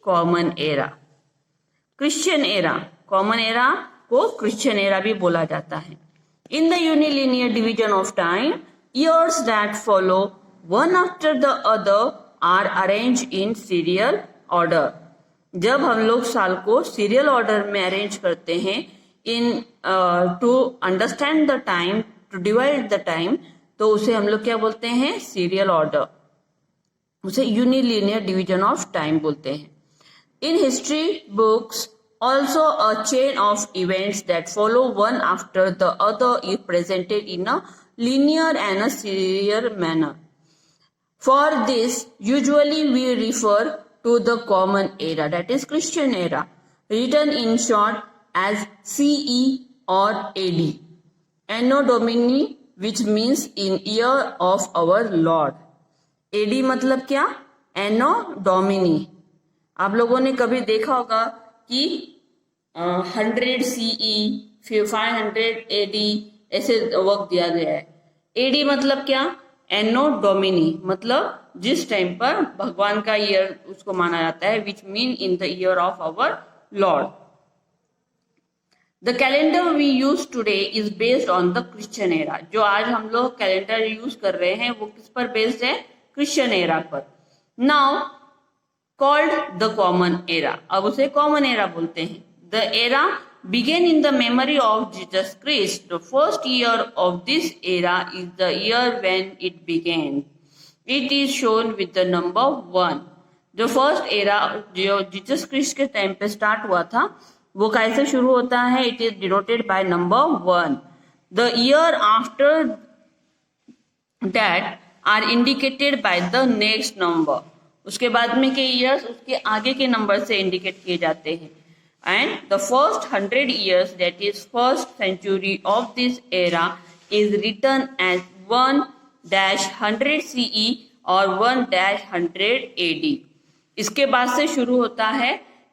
Common era. Christian era, common era को Christian era भी बोला जाता है। In the unilinear division of time, years that follow one after the other are arranged in serial order। जब हम लोग साल को सीरियल ऑर्डर में अरेंज करते हैं in to understand the time, to divide the time, तो उसे हम लोग क्या बोलते हैं? Serial order. उसे यूनिलिनियर डिवीजन ऑफ टाइम बोलते हैं। In history books also a chain of events that follow one after the other is presented in a linear and a serial manner. For this, usually we refer to the common era, that is Christian era, written in short as CE or AD. Anno Domini, which means in year of our Lord. AD मतलब क्या? Anno Domini। आप लोगों ने कभी देखा होगा कि 100 CE, 500 AD ऐसे वक्त दिया गया है। AD मतलब क्या? एनो डोमिनी, मतलब जिस टाइम पर भगवान का ईयर उसको माना जाता है, which mean in the year of our Lord. The calendar we use today is based on the Christian era. जो आज हम लोग कैलेंडर यूज कर रहे हैं वो किस पर बेस्ड है? क्रिश्चियन एरा पर। Now called the common era, अब उसे कॉमन एरा बोलते हैं। The era began in the memory of Jesus Christ. The first year of this era is the year when it began. It is shown with the number 1. जो first era जो Jesus Christ के time पे start हुआ था वो कैसे शुरू होता है? It is denoted by number 1. The year after that are indicated by the next number. उसके बाद में के ईयर्स उसके आगे के नंबर से इंडिकेट किए जाते हैं। And the first 100 years, that is first century of this era, is written as 1-100 CE or 1-100 AD। इसके बाद से शुरू होता है,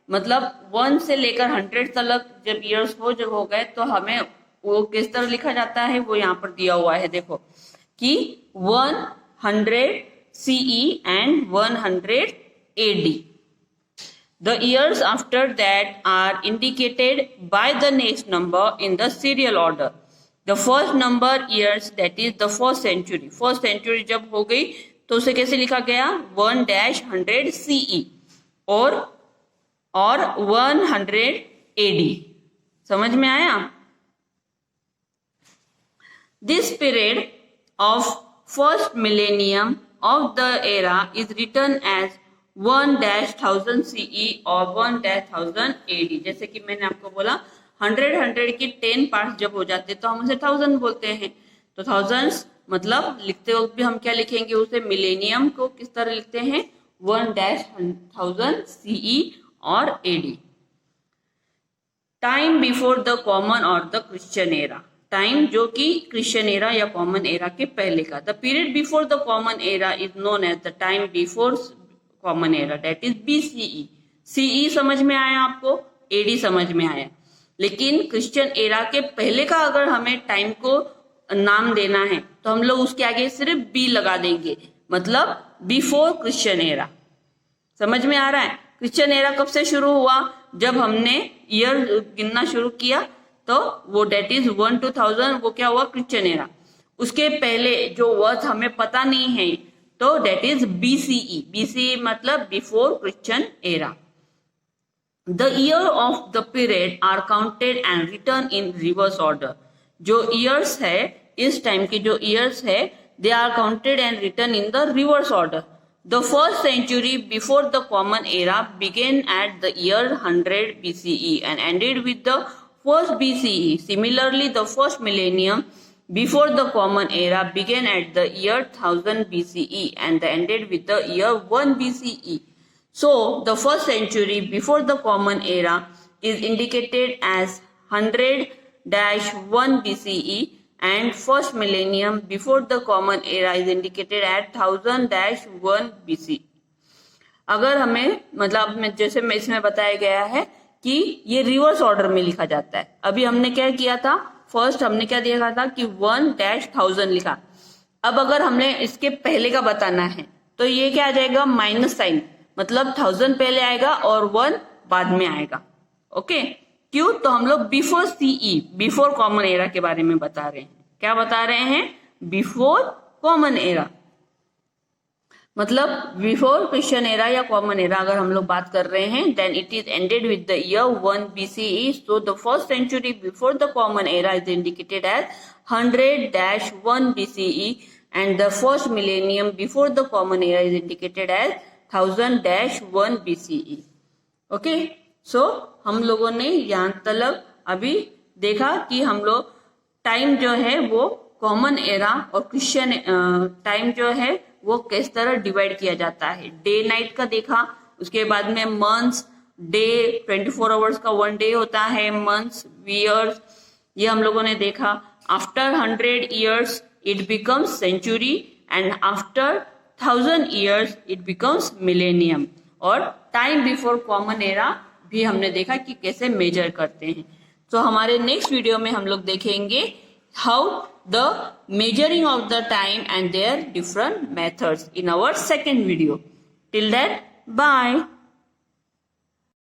मतलब 1 से लेकर 100 तक जब ईयर्स हो गए तो हमें वो किस तरह लिखा जाता है वो यहाँ पर दिया हुआ है। देखो कि 100 CE and 100 AD। The years after that are indicated by the next number in the serial order. The first number years, that is the first century. First century जब हो गई तो उसे कैसे लिखा गया? 1-100 CE और 100 AD। समझ में आया? This period of first millennium of the era is written as 1-1000 CE और 1-1000 AD। जैसे कि मैंने आपको बोला 100 की 10 पार्ट्स जब हो जाते तो हम उसे 1000 बोलते हैं। तो थाउजेंड्स मतलब लिखते वक्त भी हम क्या लिखेंगे उसे? मिलेनियम को किस तरह लिखते हैं? 1-1000 CE और AD। Time before the common और द क्रिश्चियन एरा, टाइम जो कि क्रिश्चियन एरा या कॉमन एरा के पहले का। The period before the common era is known as the time before common era, that is BCE। CE समझ में आया आपको? AD समझ में आया। लेकिन क्रिश्चियन एरा के पहले का अगर हमें टाइम को नाम देना है तो हम लोग उसके आगे सिर्फ B लगा देंगे, मतलब बिफोर क्रिश्चियन एरा। समझ में आ रहा है? क्रिश्चियन एरा कब से शुरू हुआ? जब हमने ईयर गिनना शुरू किया तो वो डेट इज 1 to 1000, वो क्या हुआ? Christian era. उसके पहले जो वर्ड हमें पता नहीं है तो डेट इज BCE। BCE मतलब before Christian era. The year of the period are counted and written in reverse order. जो ईयर्स है इस टाइम के जो ईयर्स है they are counted and written in the reverse order. The first century before the common era begin at the year 100 BCE and ended with the first BCE. Similarly, the first millennium before the common era began at the year 1000 BCE and ended with the year 1 BCE. So, the first century before the common era is indicated as 100-1 BCE and first millennium before the common era is indicated at 1000-1 BC। अगर हमें मतलब में जैसे मैं इसमें बताया गया है कि ये रिवर्स ऑर्डर में लिखा जाता है। अभी हमने क्या किया था? फर्स्ट हमने क्या देखा था कि 1-1000 लिखा। अब अगर हमने इसके पहले का बताना है तो ये क्या आ जाएगा? माइनस साइन, मतलब 1000 पहले आएगा और 1 बाद में आएगा। ओके, क्यों? तो हम लोग before CE, before common era के बारे में बता रहे हैं। क्या बता रहे हैं? बिफोर कॉमन एरा, मतलब बिफोर क्रिश्चियन एरा या कॉमन एरा अगर हम लोग बात कर रहे हैं, then it is ended with the year 1 BCE. So the first century before the common era is indicated as 100-1 BCE and the first millennium before the common era is indicated as 1000-1 BCE. Okay, सो हम लोगों ने यहाँ तक अभी देखा कि हम लोग टाइम जो है वो कॉमन एरा और क्रिश्चियन टाइम जो है वो किस तरह डिवाइड किया जाता है। डे नाइट का देखा, उसके बाद में मंथ्स, डे 24 आवर्स का 1 डे होता है, मंथ्स, ईयर्स, ये हम लोगों ने देखा। After 100 years it becomes century and after 1000 years it becomes millennium. और टाइम बिफोर कॉमन एरा भी हमने देखा कि कैसे मेजर करते हैं। तो हमारे नेक्स्ट वीडियो में हम लोग देखेंगे how the measuring of the time and their different methods in our second video. Till then, bye.